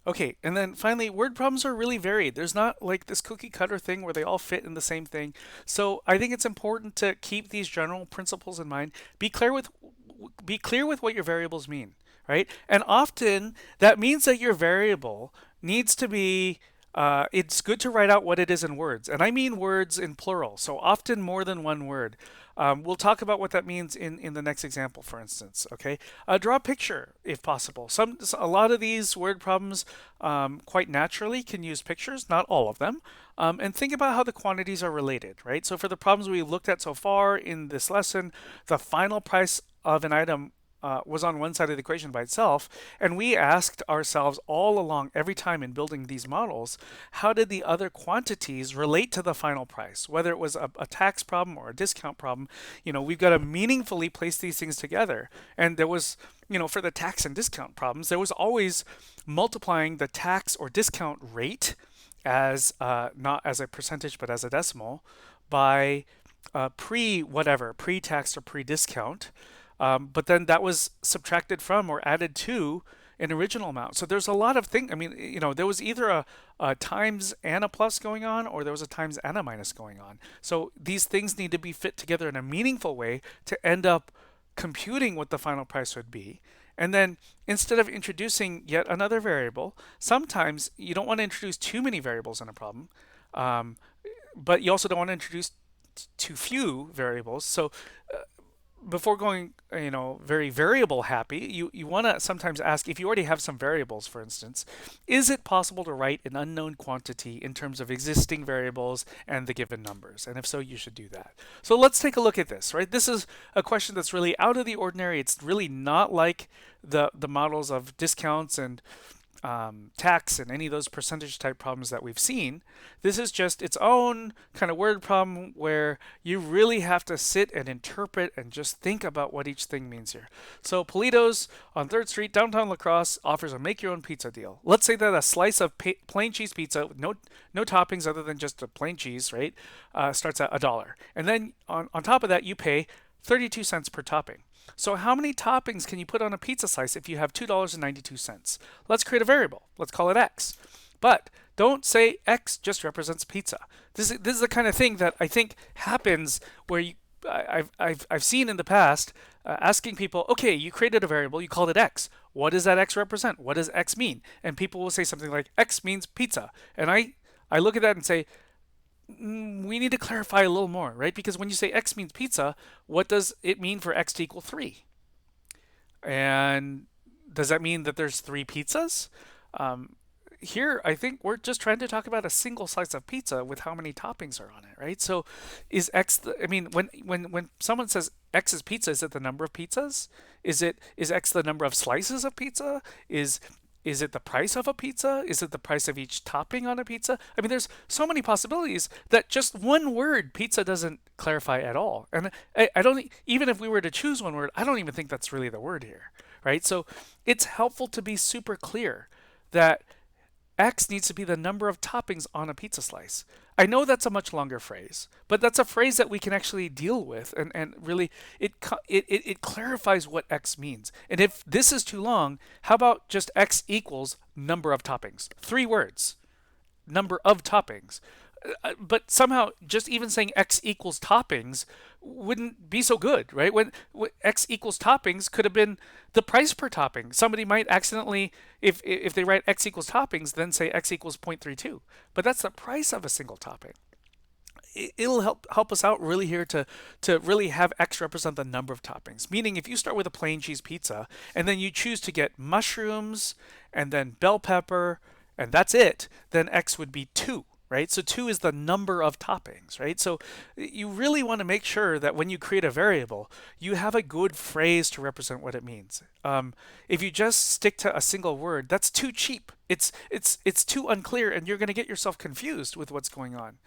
Okay, and then finally, word problems are really varied. There's not like this cookie cutter thing where they all fit in the same thing. So I think it's important to keep these general principles in mind. Be clear with what your variables mean, right? And often that means that your variable needs to be it's good to write out what it is in words. And I mean words in plural, so often more than one word. We'll talk about what that means in the next example, for instance. Okay, draw a picture if possible. A lot of these word problems quite naturally can use pictures, not all of them. And think about how the quantities are related, right? So for the problems we looked at so far in this lesson, the final price of an item was on one side of the equation by itself. And we asked ourselves all along, every time in building these models, how did the other quantities relate to the final price? Whether it was a tax problem or a discount problem, we've got to meaningfully place these things together. And there was, for the tax and discount problems, there was always multiplying the tax or discount rate as not as a percentage but as a decimal by pre-tax or pre-discount, but then that was subtracted from or added to an original amount. So there's a lot of things. I mean, there was either a times and a plus going on, or there was a times and a minus going on. So these things need to be fit together in a meaningful way to end up computing what the final price would be. And then instead of introducing yet another variable, sometimes you don't want to introduce too many variables in a problem, um, but you also don't want to introduce too few variables. So before going, very variable happy, you want to sometimes ask if you already have some variables, for instance, is it possible to write an unknown quantity in terms of existing variables and the given numbers? And if so, you should do that. So let's take a look at this, right? This is a question that's really out of the ordinary. It's really not like the models of discounts and tax and any of those percentage type problems that we've seen. This is just its own kind of word problem where you really have to sit and interpret and just think about what each thing means here. So Politos on 3rd Street, downtown La Crosse, offers a make your own pizza deal. Let's say that a slice of plain cheese pizza with no toppings other than just a plain cheese, right, starts at $1. And then on top of that, you pay 32 cents per topping. So how many toppings can you put on a pizza slice if you have $2.92? Let's create a variable. Let's call it x. But don't say x just represents pizza. This is the kind of thing that I think happens where I've seen in the past asking people, okay, you created a variable, you called it x. What does that x represent? What does x mean? And people will say something like x means pizza. And I look at that and say, we need to clarify a little more, right? Because when you say x means pizza, what does it mean for x to equal 3? And does that mean that there's 3 pizzas? Um, Here, I think we're just trying to talk about a single slice of pizza with how many toppings are on it, right? So is x I mean, when someone says x is pizza, is it the number of pizzas? Is x the number of slices of pizza? Is it the price of a pizza? Is it the price of each topping on a pizza? I mean, there's so many possibilities that just one word, pizza, doesn't clarify at all. And I don't, even if we were to choose one word, I don't even think that's really the word here, right? So it's helpful to be super clear that x needs to be the number of toppings on a pizza slice. I know that's a much longer phrase, but that's a phrase that we can actually deal with, and really it clarifies what x means. And if this is too long, how about just x equals number of toppings? 3 words, number of toppings. But somehow just even saying x equals toppings wouldn't be so good, right? When x equals toppings could have been the price per topping. Somebody might accidentally, if they write x equals toppings, then say x equals 0.32. But that's the price of a single topping. It'll help us out really here to really have x represent the number of toppings. Meaning, if you start with a plain cheese pizza and then you choose to get mushrooms and then bell pepper and that's it, then x would be 2, right? So 2 is the number of toppings, right? So you really want to make sure that when you create a variable, you have a good phrase to represent what it means. If you just stick to a single word, that's too cheap. It's too unclear, and you're going to get yourself confused with what's going on.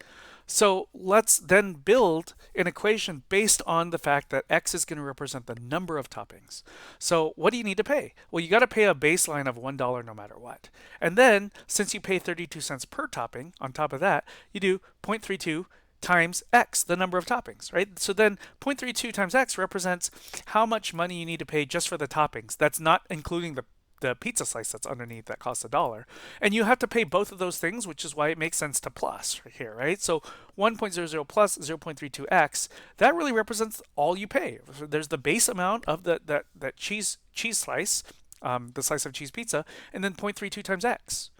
So let's then build an equation based on the fact that x is going to represent the number of toppings. So what do you need to pay? Well, you got to pay a baseline of $1 no matter what. And then, since you pay 32 cents per topping, on top of that, you do 0.32 times x, the number of toppings, right? So then 0.32 times x represents how much money you need to pay just for the toppings. That's not including the pizza slice that's underneath that costs $1. And you have to pay both of those things, which is why it makes sense to plus right here, right? So 1.00 plus 0.32x, that really represents all you pay. So there's the base amount of that cheese slice, the slice of cheese pizza, and then 0.32 times x.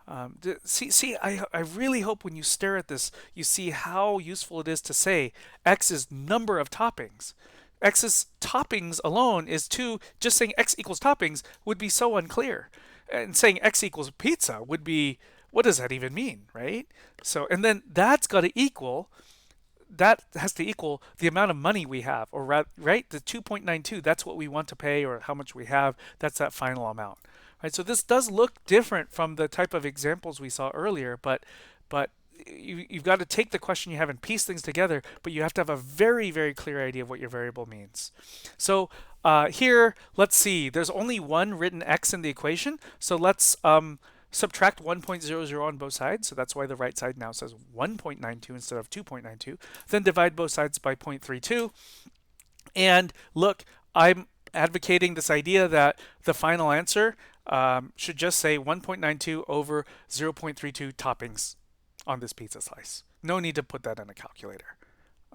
I really hope when you stare at this, you see how useful it is to say x is number of toppings. X's toppings alone is 2. Just saying x equals toppings would be so unclear. And saying x equals pizza would be, what does that even mean, right? So, and then that has to equal the amount of money we have, or right? The 2.92, that's what we want to pay, or how much we have. That's that final amount, right? So this does look different from the type of examples we saw earlier, but you've got to take the question you have and piece things together, but you have to have a very, very clear idea of what your variable means. So here, let's see, there's only one written x in the equation, so let's subtract 1.00 on both sides, so that's why the right side now says 1.92 instead of 2.92. Then divide both sides by 0.32. And look, I'm advocating this idea that the final answer should just say 1.92 over 0.32 toppings on this pizza slice. No need to put that in a calculator.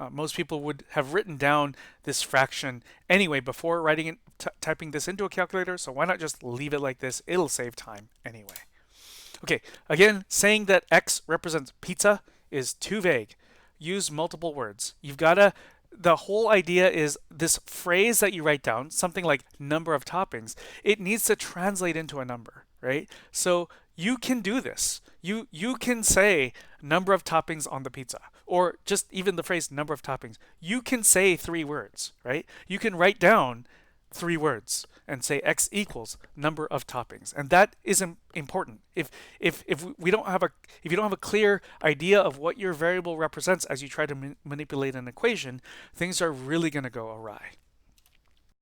Most people would have written down this fraction anyway before writing it, typing this into a calculator, so why not just leave it like this? It'll save time anyway. Okay, again, saying that x represents pizza is too vague. Use multiple words. The whole idea is this phrase that you write down, something like number of toppings, it needs to translate into a number, right? So you can do this. You can say number of toppings on the pizza, or just even the phrase number of toppings. You can say 3 words, right? You can write down 3 words and say x equals number of toppings, and that is important. If you don't have a clear idea of what your variable represents as you try to manipulate an equation, things are really going to go awry.